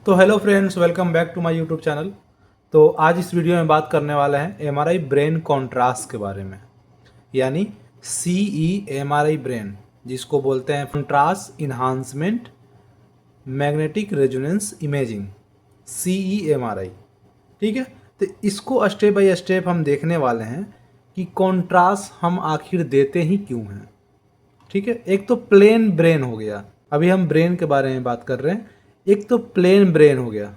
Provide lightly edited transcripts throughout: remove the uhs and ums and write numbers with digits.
तो hello friends, welcome back to my YouTube channel. तो आज इस वीडियो में बात करने वाले हैं एमआरआई ब्रेन कॉन्ट्रास्ट के बारे में, यानी CE-MRI ब्रेन, जिसको बोलते हैं contrast enhancement magnetic resonance imaging, CE-MRI। ठीक है, तो इसको स्टेप बाय स्टेप हम देखने वाले हैं कि कॉन्ट्रास्ट हम आखिर देते ही क्यों हैं। ठीक है, एक तो प्लेन ब्रेन हो गया, अभी हम ब्रेन के बारे में बात कर रहे हैं। एक तो प्लेन ब्रेन हो गया,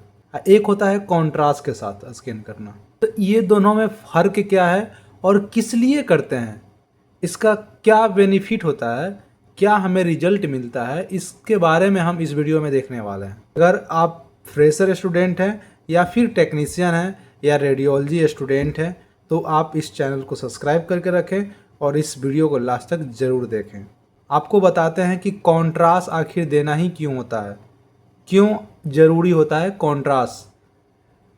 एक होता है कॉन्ट्रास्ट के साथ स्कैन करना। तो ये दोनों में फ़र्क क्या है और किस लिए करते हैं, इसका क्या बेनिफिट होता है, क्या हमें रिजल्ट मिलता है, इसके बारे में हम इस वीडियो में देखने वाले हैं। अगर आप फ्रेशर स्टूडेंट हैं या फिर टेक्नीशियन हैं या रेडियोलॉजी स्टूडेंट हैं तो आप इस चैनल को सब्सक्राइब करके रखें और इस वीडियो को लास्ट तक ज़रूर देखें। आपको बताते हैं कि कॉन्ट्रास्ट आखिर देना ही क्यों होता है, क्यों ज़रूरी होता है कॉन्ट्रास्ट,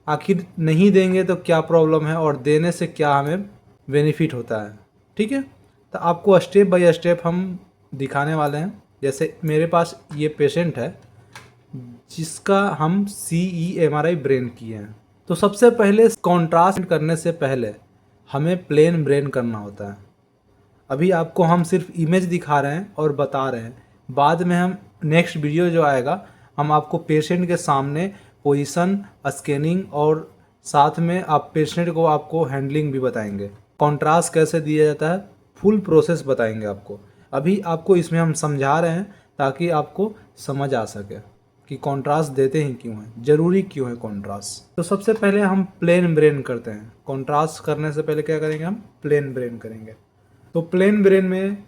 आखिर नहीं देंगे तो क्या प्रॉब्लम है और देने से क्या हमें बेनिफिट होता है। ठीक है, तो आपको स्टेप बाय स्टेप हम दिखाने वाले हैं। जैसे मेरे पास ये पेशेंट है जिसका हम CE-MRI ब्रेन किए हैं। तो सबसे पहले कॉन्ट्रास्ट करने से पहले हमें प्लेन ब्रेन करना होता है। अभी आपको हम सिर्फ इमेज दिखा रहे हैं और बता रहे हैं, बाद में हम नेक्स्ट वीडियो जो आएगा हम आपको पेशेंट के सामने पोजीशन, स्कैनिंग और साथ में आप पेशेंट को आपको हैंडलिंग भी बताएंगे, कॉन्ट्रास्ट कैसे दिया जाता है, फुल प्रोसेस बताएंगे आपको। अभी आपको इसमें हम समझा रहे हैं ताकि आपको समझ आ सके कि कॉन्ट्रास्ट देते हैं क्यों है, ज़रूरी क्यों है कॉन्ट्रास्ट। तो सबसे पहले हम प्लेन ब्रेन करते हैं। कॉन्ट्रास्ट करने से पहले क्या करेंगे, हम प्लेन ब्रेन करेंगे। तो प्लेन ब्रेन में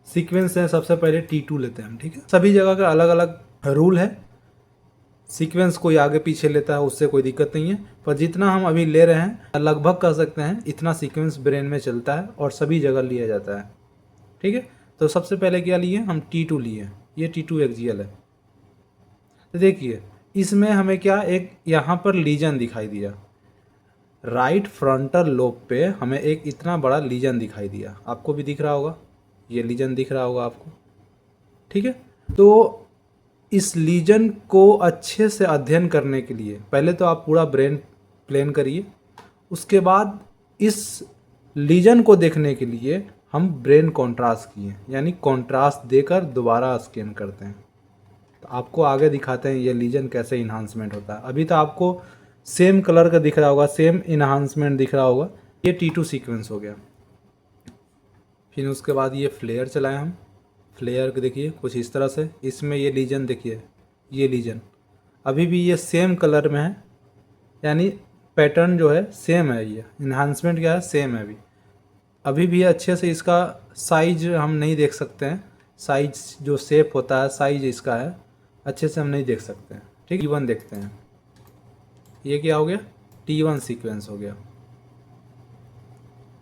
सीक्वेंस है, सबसे पहले T2 लेते हैं हम। ठीक है, सभी जगह का अलग अलग रूल है, सीक्वेंस कोई आगे पीछे लेता है उससे कोई दिक्कत नहीं है, पर जितना हम अभी ले रहे हैं लगभग कह सकते हैं इतना सीक्वेंस ब्रेन में चलता है और सभी जगह लिया जाता है। ठीक है, तो सबसे पहले क्या लिए, हम T2 लिए। ये T2 एक्जियल है। तो देखिए इसमें हमें क्या, एक यहाँ पर लीजन दिखाई दिया, राइट फ्रंटल लोब पे हमें एक इतना बड़ा लीजन दिखाई दिया, आपको भी दिख रहा होगा, ये लीजन दिख रहा होगा आपको। ठीक है, तो इस लीजन को अच्छे से अध्ययन करने के लिए पहले तो आप पूरा ब्रेन प्लेन करिए, उसके बाद इस लीजन को देखने के लिए हम ब्रेन कॉन्ट्रास्ट किए, यानी कॉन्ट्रास्ट देकर दोबारा स्कैन करते हैं। तो आपको आगे दिखाते हैं ये लीजन कैसे इन्हांसमेंट होता है। अभी तो आपको सेम कलर का दिख रहा होगा, सेम इन्हांसमेंट दिख रहा होगा। ये T2 सीक्वेंस हो गया। फिर उसके बाद ये फ्लेयर चलाएं हम। फ्लेयर को देखिए कुछ इस तरह से, इसमें ये लीजन देखिए, ये लीजन अभी भी ये सेम कलर में है, यानी पैटर्न जो है सेम है, ये इन्हांसमेंट क्या है, सेम है। अभी भी अच्छे से इसका साइज हम नहीं देख सकते हैं, साइज जो शेप होता है साइज इसका है, अच्छे से हम नहीं देख सकते हैं। ठीक, T1 देखते हैं, ये क्या हो गया, T1 सीक्वेंस हो गया।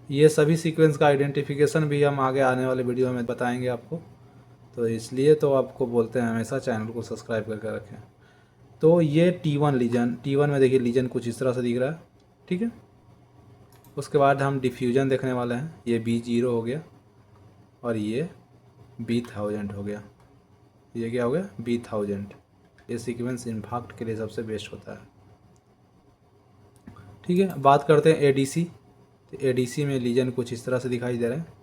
ये सभी सीक्वेंस का आइडेंटिफिकेशन भी हम आगे आने वाले वीडियो में बताएंगे आपको, तो इसलिए तो आपको बोलते हैं हमेशा चैनल को सब्सक्राइब करके रखें। तो ये T1 लीजन, T1 में देखिए लीजन कुछ इस तरह से दिख रहा है। ठीक है, उसके बाद हम डिफ्यूजन देखने वाले हैं, ये B0 हो गया और ये B1000 हो गया। ये क्या हो गया, B1000। ये सीक्वेंस इन्फार्क्ट के लिए सबसे बेस्ट होता है। ठीक है, बात करते हैं ADC। तो ADC में लीजन कुछ इस तरह से दिखाई दे रहे हैं।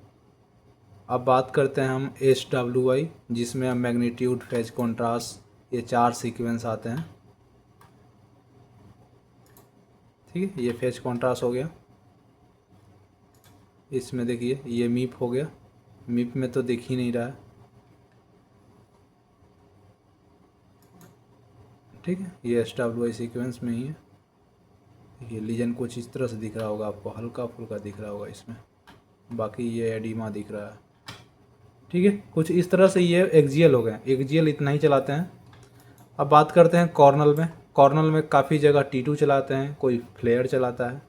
अब बात करते हैं हम SWI, जिसमें हम मैग्नीट्यूड, फेज, कॉन्ट्रास्ट, ये 4 सीक्वेंस आते हैं। ठीक है, ये फेज कॉन्ट्रास्ट हो गया। इसमें देखिए ये मीप हो गया, मीप में तो दिख ही नहीं रहा है। ठीक है, ये SWI सीक्वेंस में ही है। ये लीजन कुछ इस तरह से दिख रहा होगा आपको, हल्का फुल्का दिख रहा होगा इसमें, बाकी ये एडिमा दिख रहा है। ठीक है, कुछ इस तरह से ये एक्जियल हो गए, एक्जियल इतना ही चलाते हैं। अब बात करते हैं कॉर्नल में। कॉर्नल में काफ़ी जगह T2 चलाते हैं, कोई फ्लेयर चलाता है,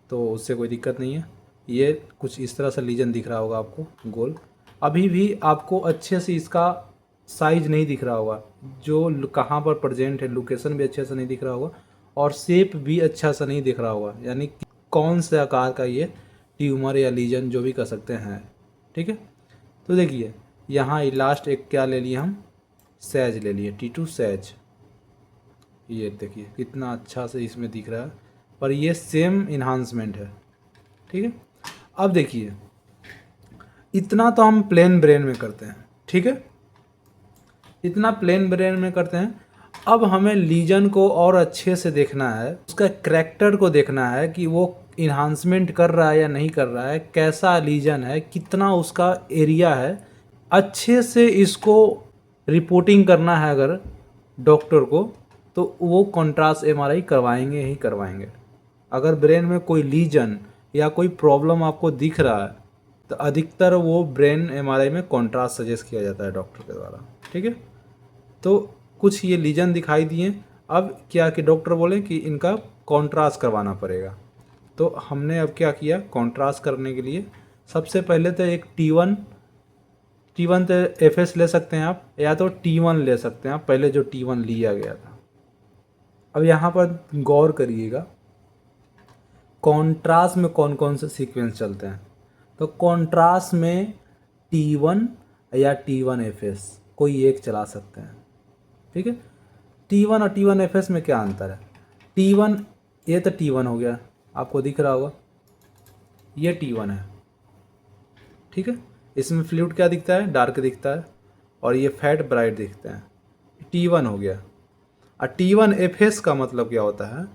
तो उससे कोई दिक्कत नहीं है। ये कुछ इस तरह से लीजन दिख रहा होगा आपको गोल। अभी भी आपको अच्छे से इसका साइज नहीं दिख रहा होगा, जो कहाँ पर प्रेजेंट है लोकेशन भी अच्छे से नहीं दिख रहा होगा और शेप भी अच्छा सा नहीं दिख रहा होगा, यानी कौन से आकार का ये ट्यूमर या लीजन जो भी कह सकते हैं। ठीक है, तो देखिए यहाँ लास्ट एक क्या ले लिए हम, सैज ले लिए, T2 सैज। ये देखिए कितना अच्छा से इसमें दिख रहा है, पर ये सेम इन्हांसमेंट है। ठीक है, अब देखिए इतना तो हम प्लेन ब्रेन में करते हैं, ठीक है, इतना प्लेन ब्रेन में करते हैं। अब हमें लीजन को और अच्छे से देखना है, उसका करैक्टर को देखना है कि वो इन्हांसमेंट कर रहा है या नहीं कर रहा है, कैसा लीजन है, कितना उसका एरिया है। अच्छे से इसको रिपोर्टिंग करना है अगर डॉक्टर को, तो वो कॉन्ट्रास्ट एमआरआई करवाएंगे ही करवाएंगे। अगर ब्रेन में कोई लीजन या कोई प्रॉब्लम आपको दिख रहा है तो अधिकतर वो ब्रेन एमआरआई में कॉन्ट्रास्ट सजेस्ट किया जाता है डॉक्टर के द्वारा। ठीक है, तो कुछ ये लीजन दिखाई दिए, अब क्या कि डॉक्टर बोले कि इनका कॉन्ट्रास्ट करवाना पड़ेगा। तो हमने अब क्या किया, कॉन्ट्रास्ट करने के लिए सबसे पहले तो एक T1 तो एफएस ले सकते हैं आप, या तो T1 ले सकते हैं आप, पहले जो T1 लिया गया था। अब यहाँ पर गौर करिएगा कॉन्ट्रास्ट में कौन कौन से सीक्वेंस चलते हैं। तो कॉन्ट्रास्ट में T1 या T1 एफएस कोई एक चला सकते हैं। ठीक है, T1 और T1 एफएस में क्या अंतर है। T1 ये तो T1 हो गया, आपको दिख रहा होगा, ये T1 है। ठीक है, इसमें फ्लूइड क्या दिखता है, डार्क दिखता है, और ये फैट ब्राइट दिखते हैं। T1 हो गया। और T1 एफएस का मतलब क्या होता है,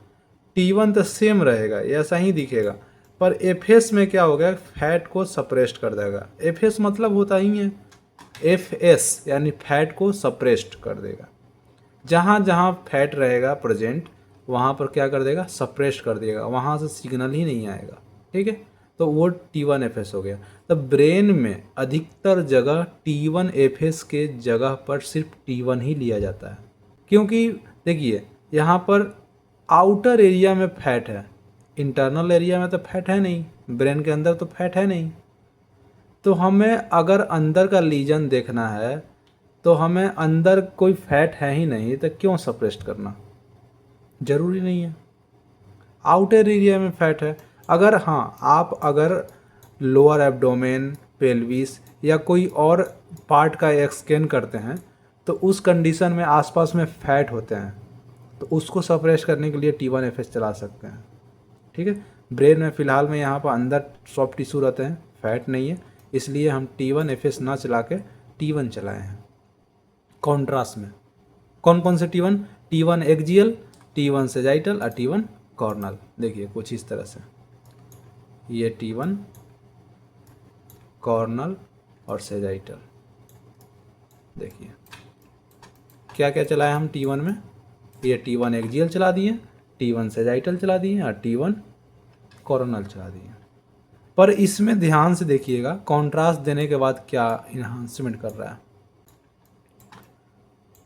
T1 तो सेम रहेगा, ऐसा ही दिखेगा, पर एफएस में क्या होगा, फैट को सप्रेस्ड कर देगा। एफएस मतलब होता ही है एफएस, यानी फैट को सप्रेस्ड कर देगा। जहाँ जहाँ फैट रहेगा प्रेजेंट वहाँ पर क्या कर देगा, सप्रेस्ड कर देगा, वहाँ से सिग्नल ही नहीं आएगा। ठीक है, तो वो T1 एफएस हो गया। तो ब्रेन में अधिकतर जगह T1 एफएस के जगह पर सिर्फ T1 ही लिया जाता है, क्योंकि देखिए यहाँ पर आउटर एरिया में फैट है, इंटरनल एरिया में तो फैट है नहीं, ब्रेन के अंदर तो फैट है नहीं। तो हमें अगर अंदर का लीजन देखना है तो हमें अंदर कोई फैट है ही नहीं, तो क्यों सप्रेस्ड करना, ज़रूरी नहीं है। आउटर एरिया में फैट है, अगर हाँ आप अगर लोअर एब्डोमेन, पेल्विस या कोई और पार्ट का एक्सकेन करते हैं तो उस कंडीशन में आसपास में फैट होते हैं, तो उसको सप्रेस करने के लिए T1 एफएस चला सकते हैं। ठीक है, ब्रेन में फ़िलहाल में यहाँ पर अंदर सॉफ्ट टिश्यू रहते हैं, फैट नहीं है, इसलिए हम T1 एफएस ना चला के T1 चलाए हैं। कॉन्ट्रास्ट में कौन कौन से T1 एक्जियल, T1 सेजाइटल और T1 कॉर्नल। देखिए कुछ इस तरह से, ये T1 कॉर्नल और सेजाइटल। देखिए क्या क्या चलाया हम T1 में, ये T1 एक्जियल चला दिए, T1 सेजाइटल चला दिए और T1 कॉर्नल चला दिए। पर इसमें ध्यान से देखिएगा कॉन्ट्रास्ट देने के बाद क्या इन्हांसमेंट कर रहा है,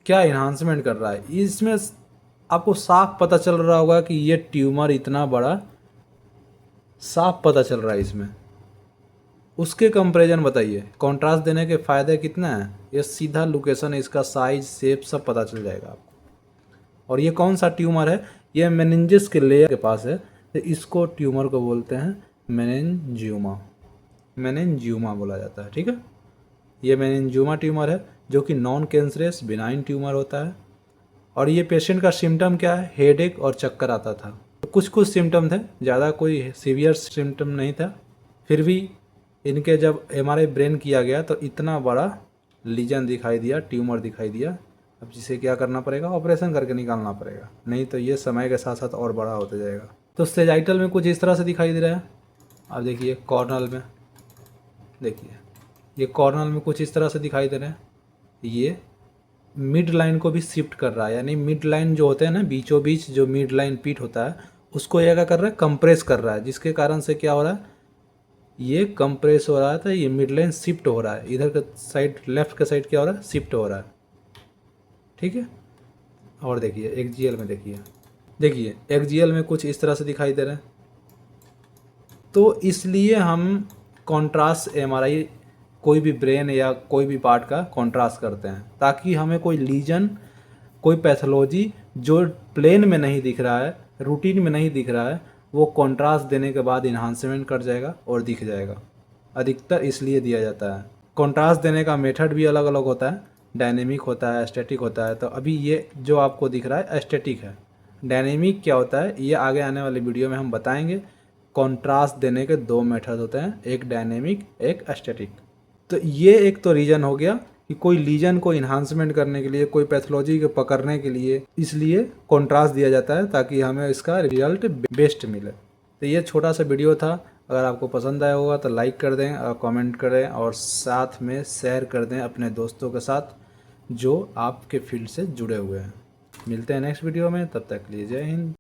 क्या इन्हांसमेंट कर रहा है। इसमें आपको साफ पता चल रहा होगा कि ये ट्यूमर इतना बड़ा, साफ पता चल रहा है इसमें। उसके कंपैरिजन बताइए, कॉन्ट्रास्ट देने के फ़ायदे कितना है, ये सीधा लोकेशन, इसका साइज, शेप सब पता चल जाएगा आपको। और ये कौन सा ट्यूमर है, ये मेनिंजेस के लेयर के पास है, तो इसको ट्यूमर को बोलते हैं मेनिंजियोमा, मेनिंजियोमा बोला जाता है। ठीक है, ये मेनिंजियोमा ट्यूमर है जो कि नॉन कैंसरस बिनाइन ट्यूमर होता है। और ये पेशेंट का सिम्टम क्या है, हेडेक और चक्कर आता था। तो कुछ कुछ सिम्टम थे, ज़्यादा कोई सीवियर सिम्टम नहीं था। फिर भी इनके जब एमआरआई ब्रेन किया गया तो इतना बड़ा लीजन दिखाई दिया, ट्यूमर दिखाई दिया। अब जिसे क्या करना पड़ेगा, ऑपरेशन करके निकालना पड़ेगा, नहीं तो ये समय के साथ साथ और बड़ा होता जाएगा। तो सेजाइटल में कुछ इस तरह से दिखाई दे रहा है। अब देखिए कॉर्नल में, देखिए ये कॉर्नल में कुछ इस तरह से दिखाई दे रहे हैं। ये मिड लाइन को भी शिफ्ट कर रहा है, यानी मिड लाइन जो होते हैं ना, बीचों बीच जो मिड लाइन पीट होता है, उसको ये क्या कर रहा है, कंप्रेस कर रहा है, जिसके कारण से क्या हो रहा है, ये कंप्रेस हो रहा है, तो ये मिड लाइन शिफ्ट हो रहा है, इधर का साइड, लेफ्ट का साइड क्या हो रहा है, शिफ्ट हो रहा है। ठीक है, और देखिए एक्जियल में, देखिए एक्जियल में कुछ इस तरह से दिखाई दे रहे हैं। तो इसलिए हम कॉन्ट्रास्ट एमआरआई कोई भी ब्रेन या कोई भी पार्ट का कॉन्ट्रास्ट करते हैं, ताकि हमें कोई लीजन, कोई पैथोलॉजी जो प्लेन में नहीं दिख रहा है, रूटीन में नहीं दिख रहा है, वो कॉन्ट्रास्ट देने के बाद इन्हांसमेंट कर जाएगा और दिख जाएगा। अधिकतर इसलिए दिया जाता है। कॉन्ट्रास्ट देने का मेथड भी अलग अलग होता है, डायनेमिक होता है, स्टैटिक होता है। तो अभी ये जो आपको दिख रहा है स्टैटिक है। डायनेमिक क्या होता है ये आगे आने वाले वीडियो में हम बताएंगे। कॉन्ट्रास्ट देने के दो मेथड होते हैं, एक डायनेमिक एक स्टैटिक। तो ये एक तो रीज़न हो गया कि कोई लीजन को इन्हांसमेंट करने के लिए, कोई पैथोलॉजी को पकड़ने के लिए इसलिए कॉन्ट्रास्ट दिया जाता है ताकि हमें इसका रिजल्ट बेस्ट मिले। तो ये छोटा सा वीडियो था। अगर आपको पसंद आया होगा तो लाइक कर दें और कमेंट करें और साथ में शेयर कर दें अपने दोस्तों के साथ जो आपके फील्ड से जुड़े हुए हैं। मिलते हैं नेक्स्ट वीडियो में, तब तक के लिए जय हिंद।